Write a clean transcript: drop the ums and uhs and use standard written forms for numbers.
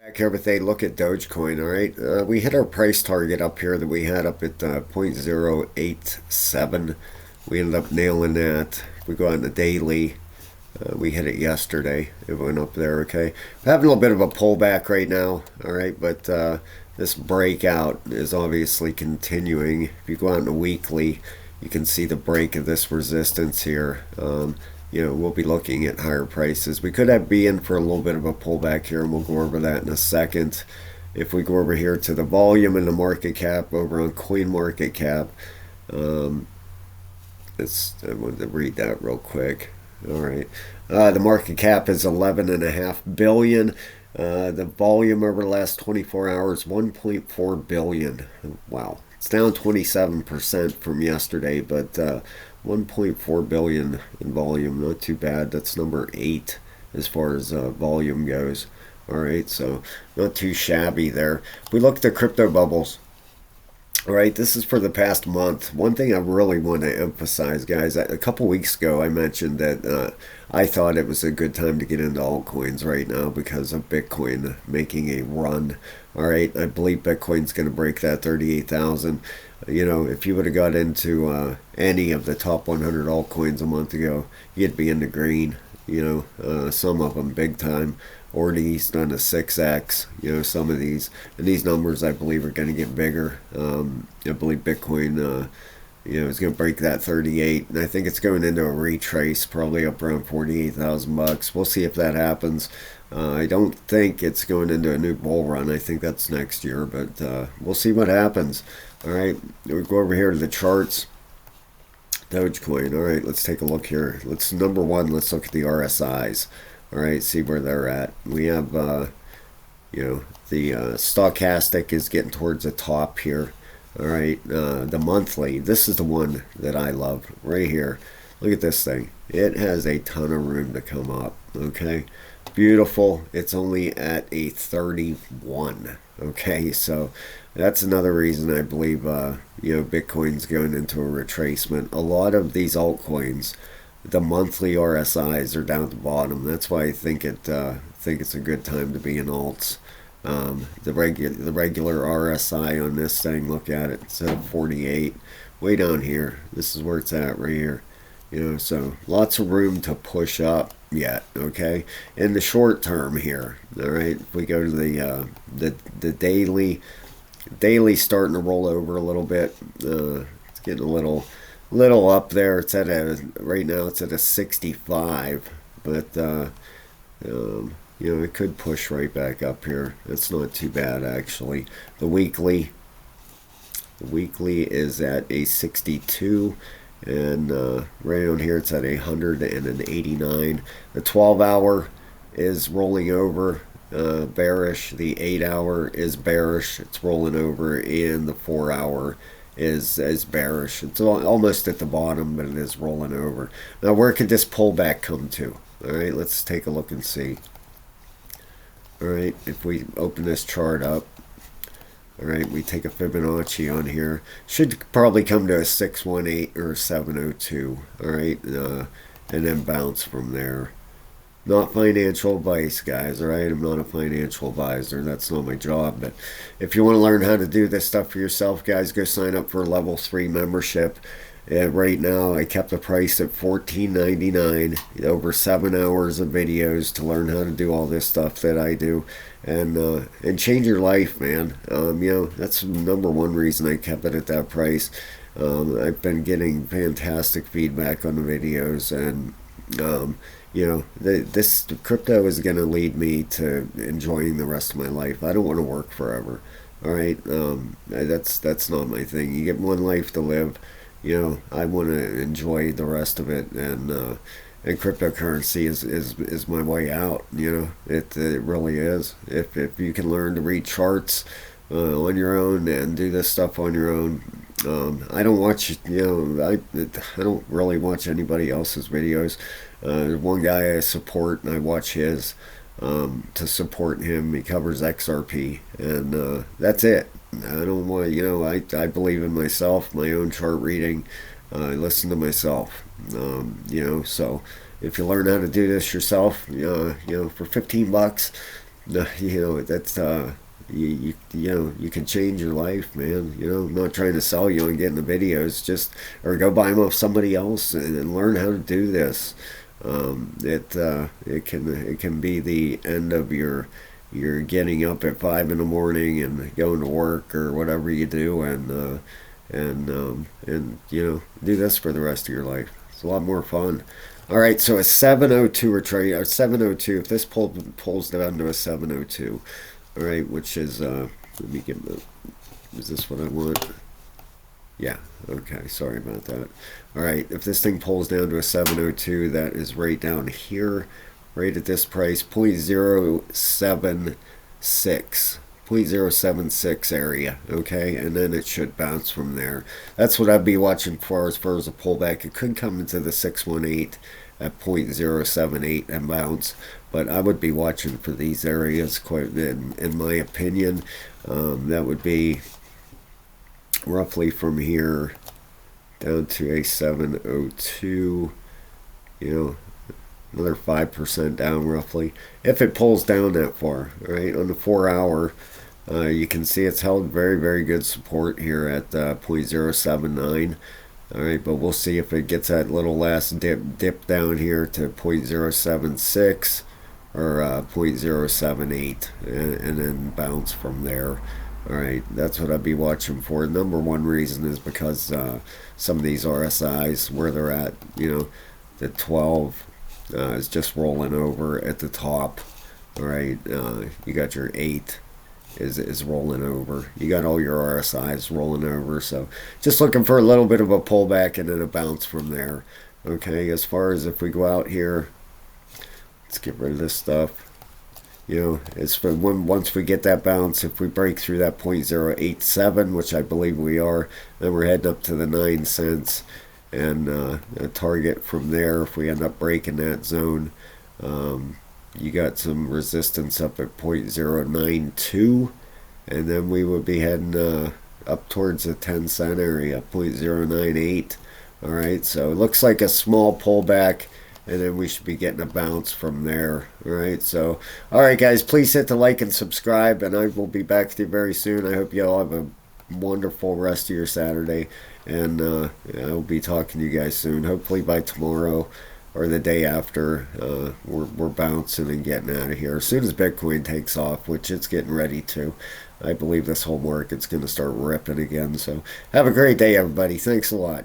Back here with a look at Dogecoin. All right, we hit our price target up here that we had up at 0.087. We ended up nailing that. If we go on the daily, we hit it yesterday. It went up there. Okay, we're having a little bit of a pullback right now. All right, but this breakout is obviously continuing. If you go out in the weekly, you can see the break of this resistance here. We'll be looking at higher prices. We could be in for a little bit of a pullback here, and we'll go over that in a second. If we go over here to the volume and the market cap over on Coin Market Cap, I wanted to read that real quick. All right, the market cap is 11.5 billion. The volume over the last 24 hours, 1.4 billion. Wow, it's down 27% from yesterday, but 1.4 billion in volume, not too bad. That's number 8 as far as volume goes. All right, so not too shabby there. If we look at the crypto bubbles, all right, this is for the past month. One thing I really want to emphasize, guys, a couple weeks ago I mentioned that I thought it was a good time to get into altcoins right now because of Bitcoin making a run. All right, I believe Bitcoin's going to break that 38,000. If you would have got into any of the top 100 altcoins a month ago, you'd be in the green. Some of them big time. Orti's done a 6x. Some of these, and these numbers I believe are going to get bigger. I believe Bitcoin, is going to break that 38, and I think it's going into a retrace, probably up around 48,000 bucks. We'll see if that happens. I don't think it's going into a new bull run. I think that's next year, but we'll see what happens. All right, we go over here to the charts. Dogecoin. All right, let's take a look here. Number one, let's look at the RSIs. All right, see where they're at. We have, the stochastic is getting towards the top here. All right, the monthly. This is the one that I love right here. Look at this thing. It has a ton of room to come up. Okay, beautiful. It's only at a 31. Okay, so that's another reason I believe Bitcoin's going into a retracement. A lot of these altcoins, the monthly RSIs are down at the bottom. That's why I think it's a good time to be in alts. The regular RSI on this thing, look at it. It's at 48, way down here. This is where it's at right here. So lots of room to push up yet. Okay, in the short term here. All right, if we go to the daily starting to roll over a little bit. It's getting a little up there. It's at right now it's at a 65, but it could push right back up here. It's not too bad actually. The weekly is at a 62. And right on here it's at 189. The 12-hour is rolling over, bearish. The 8-hour is bearish. It's rolling over, and the 4-hour is bearish. It's almost at the bottom, but it is rolling over. Now, where could this pullback come to? All right, let's take a look and see. All right, if we open this chart up. All right, we take a Fibonacci on here. Should probably come to a 618 or a 702. All right, and then bounce from there. Not financial advice, guys. All right, I'm not a financial advisor. That's not my job. But if you want to learn how to do this stuff for yourself, guys, go sign up for a level 3 membership. Right now, I kept the price at $14.99. Over 7 hours of videos to learn how to do all this stuff that I do, and change your life, man. That's the number one reason I kept it at that price. I've been getting fantastic feedback on the videos, and this crypto is going to lead me to enjoying the rest of my life. I don't want to work forever. All right, that's not my thing. You get one life to live. I want to enjoy the rest of it, and cryptocurrency is my way out. It really is. If you can learn to read charts on your own and do this stuff on your own. I don't watch, I don't really watch anybody else's videos. One guy I support, and I watch his to support him. He covers XRP, and that's it. I don't want to, I believe in myself, my own chart reading. I listen to myself, so if you learn how to do this yourself, for $15, No, that's you can change your life, man. I'm not trying to sell you and get in the videos, just or go buy them off somebody else and learn how to do this. It can be the end of your getting up at 5 in the morning and going to work or whatever you do, and do this for the rest of your life. It's a lot more fun. All right, so a 702 or trade a 702. If this pulls down to a 702, all right, which is let me get the. Is this what I want? Yeah. Okay. Sorry about that. All right. If this thing pulls down to a 702, that is right down here, right at this price, 0.076. 0.076 area, okay, and then it should bounce from there. That's what I'd be watching for as far as a pullback. It could come into the 618 at 0.078 and bounce, but I would be watching for these areas quite, in my opinion. That would be roughly from here down to a 702, another 5% down roughly, if it pulls down that far. All right, on the 4 hour, you can see it's held very, very good support here at 0.079. All right, but we'll see if it gets that little last dip down here to 0.076 or 0.078, and then bounce from there. All right, that's what I'd be watching for. Number one reason is because some of these RSIs, where they're at, the 12 is just rolling over at the top. All right, you got your 8 is rolling over. You got all your RSIs rolling over. So just looking for a little bit of a pullback and then a bounce from there. Okay, as far as if we go out here, let's get rid of this stuff. It's for once we get that bounce, if we break through that 0.087, which I believe we are, then we're heading up to the 9 cents and a target from there. If we end up breaking that zone, you got some resistance up at 0.092, and then we would be heading up towards the 10-cent area, 0.098. All right, so it looks like a small pullback, and then we should be getting a bounce from there. All right, so all right, guys, please hit the like and subscribe, and I will be back with you very soon. I hope you all have a wonderful rest of your Saturday, and I'll be talking to you guys soon, hopefully by tomorrow or the day after. We're bouncing and getting out of here as soon as Bitcoin takes off, which it's getting ready to. I believe this whole market's going to start ripping again. So have a great day, everybody. Thanks a lot.